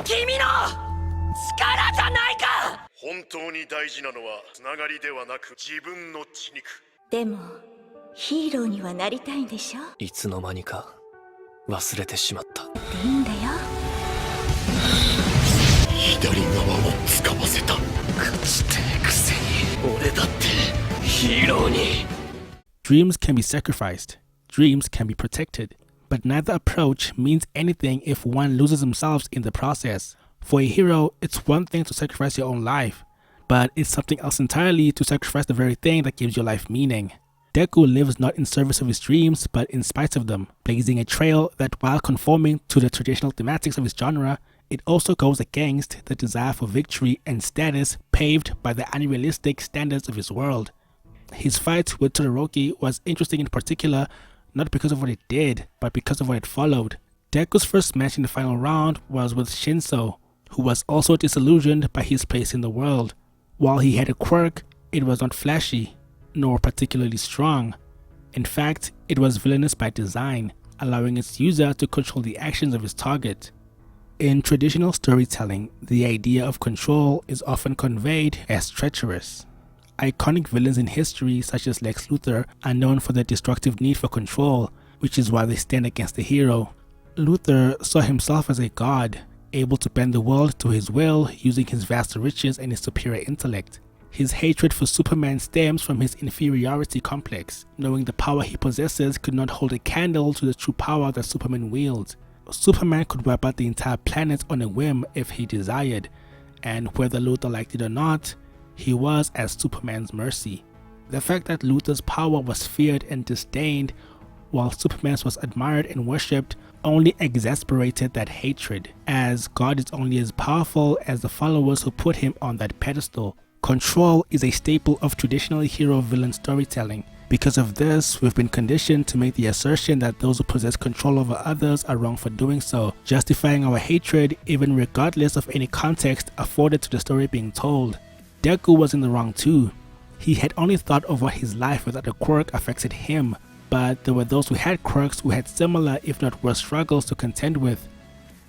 君の力じゃないか。本当に大事なのはつながりではなく自分の血肉。でもヒーローにはなりたいんでしょ。いつの間にか忘れてしまった。いいんだよ。左側を使わせた。勝ちてえくせに俺だってヒーローに。 Dreams can be sacrificed. Dreams can be protected. But neither approach means anything if one loses themselves in the process. For a hero, it's one thing to sacrifice your own life, but it's something else entirely to sacrifice the very thing that gives your life meaning. Deku lives not in service of his dreams, but in spite of them, blazing a trail that, while conforming to the traditional thematics of his genre, it also goes against the desire for victory and status paved by the unrealistic standards of his world. His fight with Todoroki was interesting in particular, not because of what it did, but because of what it followed. Deku's first match in the final round was with Shinso, who was also disillusioned by his place in the world. While he had a quirk, it was not flashy, nor particularly strong. In fact, it was villainous by design, allowing its user to control the actions of his target. In traditional storytelling, the idea of control is often conveyed as treacherous. Iconic villains in history such as Lex Luthor are known for their destructive need for control, which is why they stand against the hero. Luthor saw himself as a god, able to bend the world to his will using his vast riches and his superior intellect. His hatred for Superman stems from his inferiority complex, knowing the power he possesses could not hold a candle to the true power that Superman wields. Superman could wipe out the entire planet on a whim if he desired, and whether Luthor liked it or not, he was at Superman's mercy. The fact that Luthor's power was feared and disdained, while Superman's was admired and worshipped, only exasperated that hatred, as God is only as powerful as the followers who put him on that pedestal. Control is a staple of traditional hero-villain storytelling. Because of this, we've been conditioned to make the assertion that those who possess control over others are wrong for doing so, justifying our hatred even regardless of any context afforded to the story being told. Deku was in the wrong too. He had only thought of what his life without a quirk affected him, but there were those who had quirks who had similar if not worse struggles to contend with.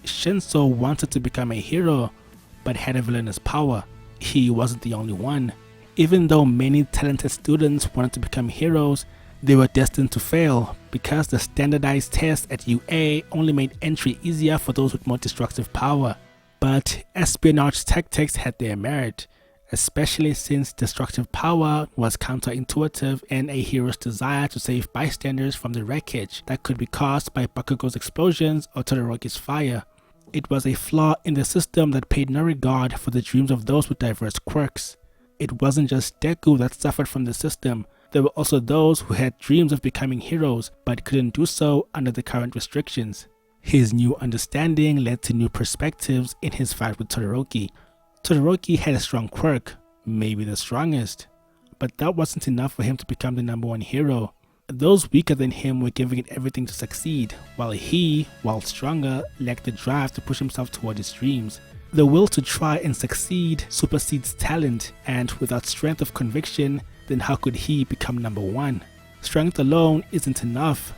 Shinso wanted to become a hero, but had a villainous power. He wasn't the only one. Even though many talented students wanted to become heroes, they were destined to fail because the standardized tests at UA only made entry easier for those with more destructive power. But espionage tactics had their merit, especially since destructive power was counterintuitive in a hero's desire to save bystanders from the wreckage that could be caused by Bakugo's explosions or Todoroki's fire. It was a flaw in the system that paid no regard for the dreams of those with diverse quirks. It wasn't just Deku that suffered from the system, there were also those who had dreams of becoming heroes but couldn't do so under the current restrictions. His new understanding led to new perspectives in his fight with Todoroki. Todoroki had a strong quirk, maybe the strongest, but that wasn't enough for him to become the #1 hero. Those weaker than him were giving it everything to succeed, while he, while stronger, lacked the drive to push himself toward his dreams. The will to try and succeed supersedes talent, and without strength of conviction, then how could he become #1? Strength alone isn't enough.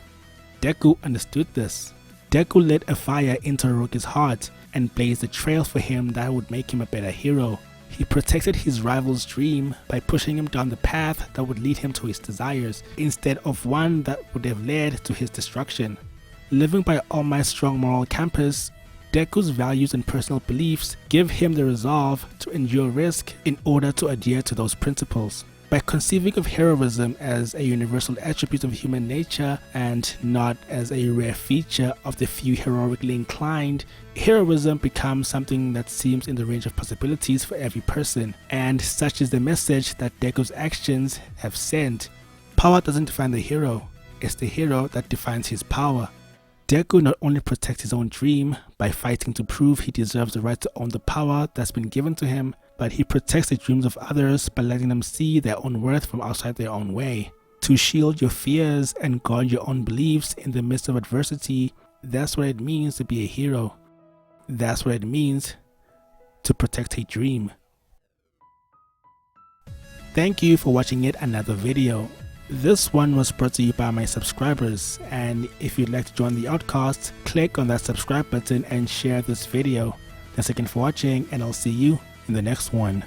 Deku understood this. Deku lit a fire in Todoroki's heart and blazed a trail for him that would make him a better hero. He protected his rival's dream by pushing him down the path that would lead him to his desires, instead of one that would have led to his destruction. Living by All Might's strong moral compass, Deku's values and personal beliefs give him the resolve to endure risk in order to adhere to those principles. By conceiving of heroism as a universal attribute of human nature and not as a rare feature of the few heroically inclined, heroism becomes something that seems in the range of possibilities for every person, and such is the message that Deku's actions have sent. Power doesn't define the hero, it's the hero that defines his power. Deku not only protects his own dream by fighting to prove he deserves the right to own the power that's been given to him, but he protects the dreams of others by letting them see their own worth from outside their own way. To shield your fears and guard your own beliefs in the midst of adversity, that's what it means to be a hero. That's what it means to protect a dream. Thank you for watching yet another video. This one was brought to you by my subscribers, and if you'd like to join the outcasts, click on that subscribe button and share this video. Thanks again for watching, and I'll see you in the next one.